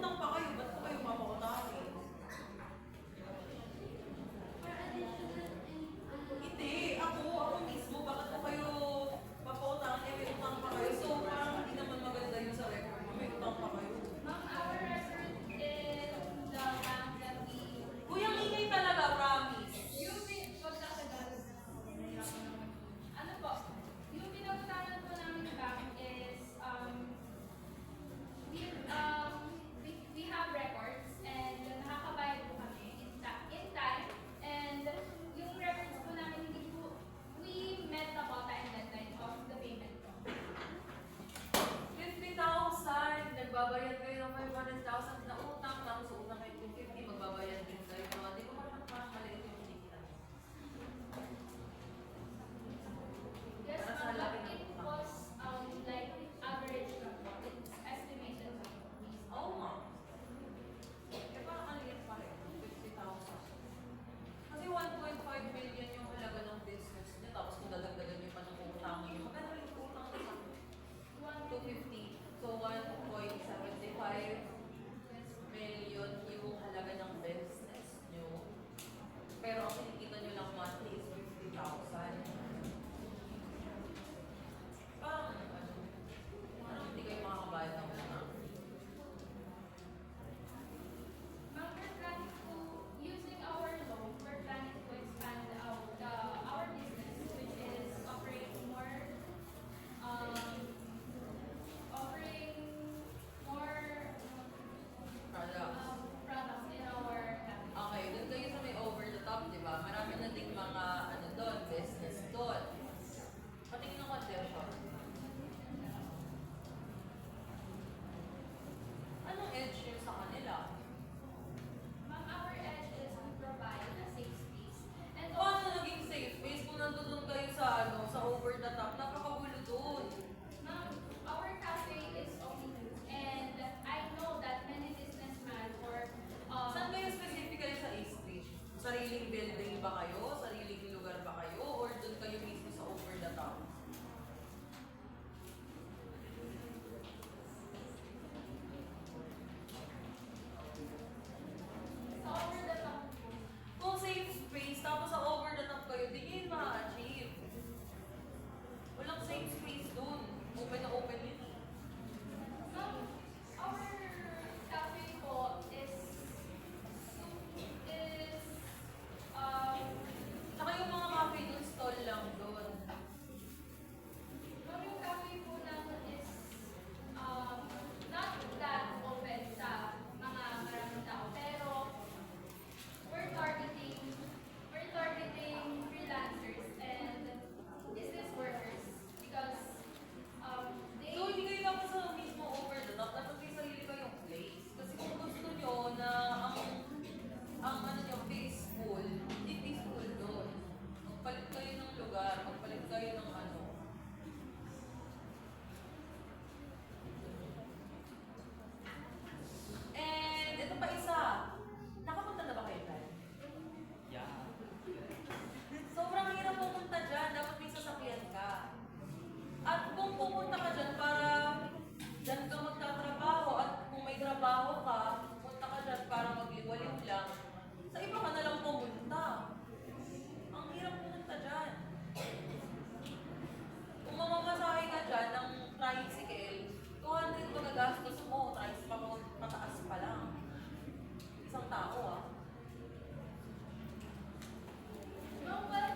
utang pa kayo, ba't ko kayo papautangin? Hindi, ako mismo, bakit ko kayo papautangin? Eh, may utang pa kayo. So, parang hindi naman maganda yun sa record mo. May utang pa kayo. Ma'am, our record is the bank that we... Kuya, ingay talaga, promise. Wag na sa galas. Ano po? Yung pinagutanan po namin ng bank is, we have records and nakakabayad po kami in time. And yung records po namin, hindi po, we met the quota and deadline of the payment po. 50,000! Nagbabayad kayo ng 500,000 na utang, tapos sa utang kayo 250, magbabayad din kayo. Hindi ko parang maliit yung kinikita. Yes, Para sa ma'am, laki but ng it utang. was like average lang po. It's estimated lang po. Oo nga. Eh, parang maliit pa rin. 50,000. Kasi 1.5 million yung halaga ng business niya, tapos kung dadagdagan niyo pa ng utang niyo, magkano rin yung utang niya? 250. So, 1.75 million yung halaga ng business niyo. Pero ang kinikita niyo lang monthly is 50,000. Parang hindi kayo makakabayad ng utang. Ma'am, we're planning to, using our loan, we're planning to expand our business, which is offering more products in our cabinet. Okay, doon kayo sa may over the top, di ba? Marami na ding mga doon, business doon. Patingin ng condition. Anong edge nyo sa kanila? Ma'am, our edge is we provide a safe space. And Paano naging safe space kung nandun kayo sa sa over the top? Napakagulo doon. ma'am, our cafe is only new. And I know that many businessmen or Saan kayo specifically sa East Beach? Sariling building ba kayo? Sariling lugar ba kayo? Or doon kayo mismo sa over the top? sa over the top. Kung safe space, tapos sa over the top kayo, di nyo yun ma-achieve. Walang safe space doon. Open na open yun eh. Ma'am, our cafe po is Saka yung mga cafe doon, stall lang doon. ma'am, yung cafe po namin is not that open sa mga maraming tao, pero we're targeting freelancers and business workers because they So, hindi kayo dapat sa mismo over the top. Dapat may sarili kayong place. Kasi kung gusto nyo na ang ano nyo, peaceful, hindi peaceful doon. Magpalit kayo ng lugar, magpalit kayo ng ano. And ito pa isa. Nakapunta na ba kayo dyan? Yeah. Sobrang hirap pumunta dyan. Dapat may sasakyan ka. At kung pupunta ka dyan para dyan ka magtatrabaho at kung may trabaho ka, punta ka dyan para magliwaliw lang, sa iba ka na lang pumunta. Ang hirap pumunta dyan. Kung mamamasahe ka dyan ng tricycle, 200 magagastos mo, tricycle pataas pa lang. Isang tao ah. no, well,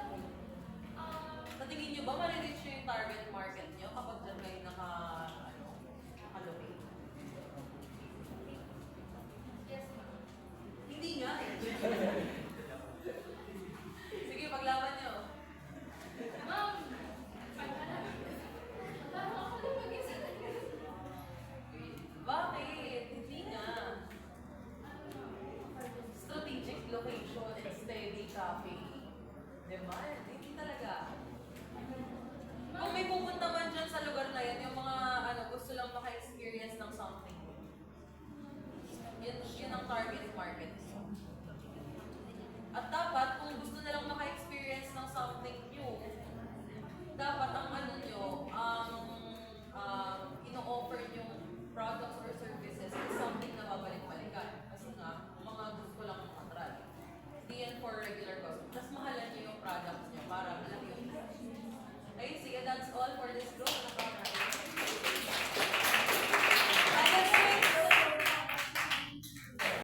Sa tingin nyo ba, ma-reach nyo yung target market nyo kapag dyan kayo nakalocate? yes, ma'am. Hindi nga eh. Sige, paglaban nyo. Ma'am, parang ako lang mag-isa. Bakit? Hindi nga. Strategic location and steady cafe. Demand.